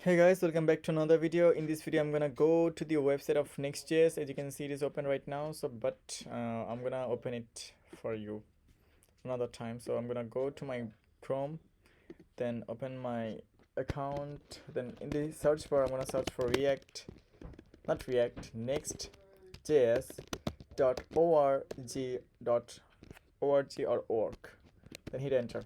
Hey guys, welcome back to another video. In this video I'm gonna go to the website of next.js. As you can see, it is open right now, so I'm gonna open it for you another time. So I'm gonna go to my Chrome, then open my account, then in the search bar I'm gonna search for next.js dot org or org, then hit enter.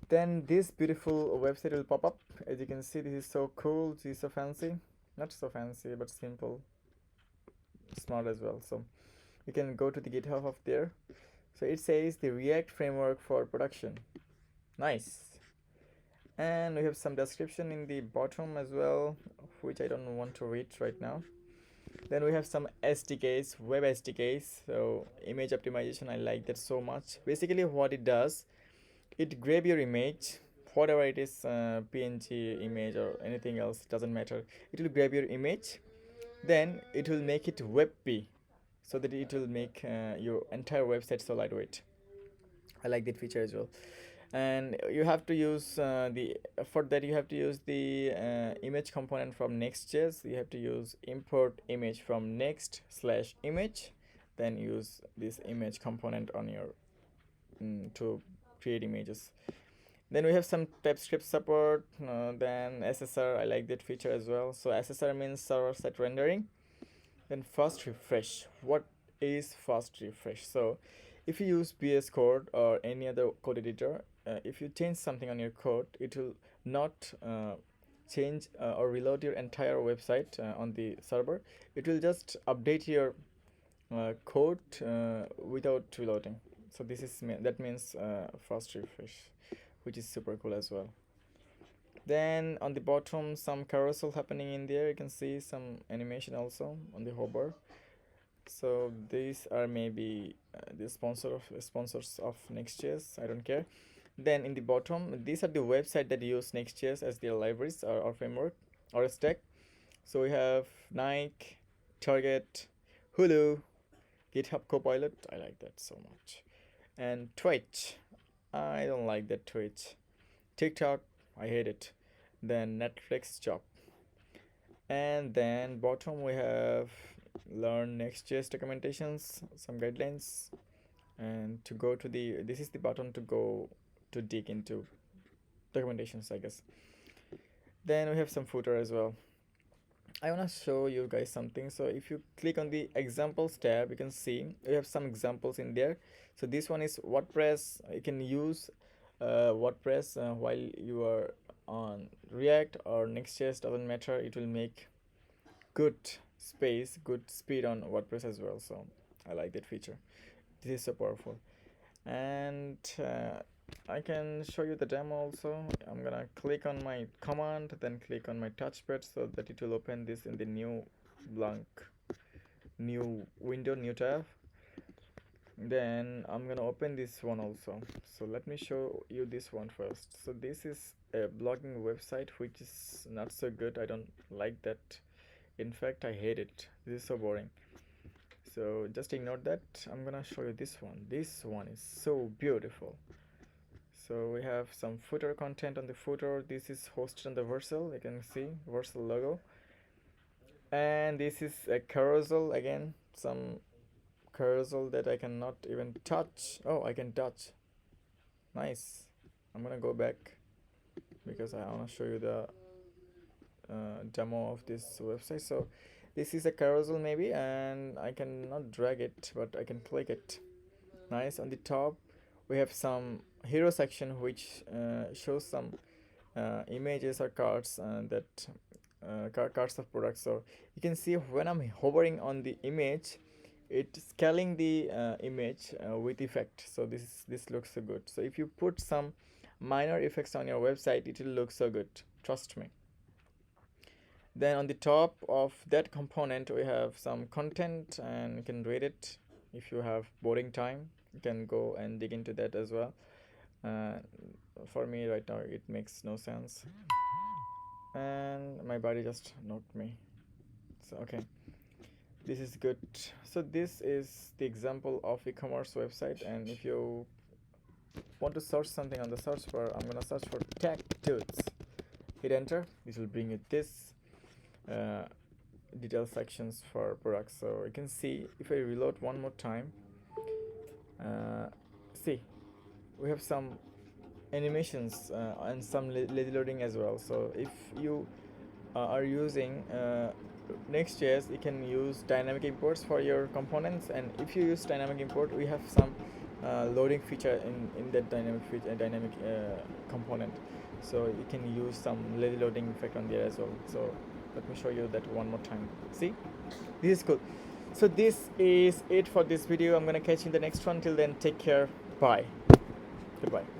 Then this beautiful website will pop up. As you can see, this is so cool, this is so fancy, not so fancy but simple, smart as well. So you can go to the GitHub of there. So it says the React framework for production. Nice. And we have some description in the bottom as well, which I don't want to read right now. Then we have some SDKs, web SDKs. So image optimization, I like that so much. Basically what it does, it grab your image, whatever it is, PNG image or anything else, doesn't matter. It will grab your image, then it will make it WebP, so that it will make your entire website so lightweight. I like that feature as well. And you have to use the for that you have to use the image component from next.js. You have to use import image from next/image, then use this image component on your to create images. Then we have some TypeScript support, then SSR. I like that feature as well. So SSR means server side rendering. Then fast refresh. What is fast refresh? So if you use VS Code or any other code editor, if you change something on your code, it will not change or reload your entire website on the server. It will just update your code without reloading. So that means fast refresh, which is super cool as well. Then on the bottom, some carousel happening in there. You can see some animation also on the hover. So these are maybe the sponsors of Next.js. I don't care. Then in the bottom, these are the website that use Next.js as their libraries or framework or a stack. So we have Nike, Target, Hulu, GitHub Copilot. I like that so much. And Twitch. I don't like that Twitch. TikTok. I hate it. Then Netflix job. And then bottom we have learn Next.js documentations, some guidelines, and to go to the this is the button to go to dig into documentations, I guess. Then we have some footer as well. I want to show you guys something. So if you click on the examples tab, you can see we have some examples in there. So this one is WordPress. You can use WordPress while you are on React or Next.js, doesn't matter. It will make good space, good speed on WordPress as well. So I like that feature. This is so powerful. And I can show you the demo also. I'm gonna click on my command, then click on my touchpad so that it will open this in the new blank new window, new tab. Then I'm gonna open this one also. So let me show you this one first. So this is a blogging website which is not so good. I don't like that. In fact, I hate it. This is so boring. So just ignore that. I'm gonna show you this one. This one is so beautiful. So we have some footer content on the footer. This is hosted on the Vercel. You can see Vercel logo. And this is a carousel again. Some carousel that I cannot even touch. Oh, I can touch. Nice. I'm gonna go back because I wanna show you the demo of this website. So this is a carousel maybe, and I cannot drag it, but I can click it. Nice. On the top we have some hero section which shows some images or cards that cards of products. So you can see when I'm hovering on the image, it's scaling the image with effect. So this looks so good. So if you put some minor effects on your website, it will look so good, trust me. Then on the top of that component we have some content, and you can read it. If you have boring time, you can go and dig into that as well. uh, for me right now it makes no sense, and my body just knocked me. So okay, this is good. So this is the example of e-commerce website, and if you want to search something on the search bar, I'm gonna search for tech dudes. hit enter. This will bring you this detail sections for products. So you can see if I reload one more time, see we have some animations and some lazy loading as well. So if you are using next.js, you can use dynamic imports for your components, and if you use dynamic import, we have some loading feature in that dynamic component, so you can use some lazy loading effect on there as well. So let me show you that one more time. See, this is cool. So this is it for this video. I'm gonna catch you in the next one. Till then, take care. Bye. Goodbye.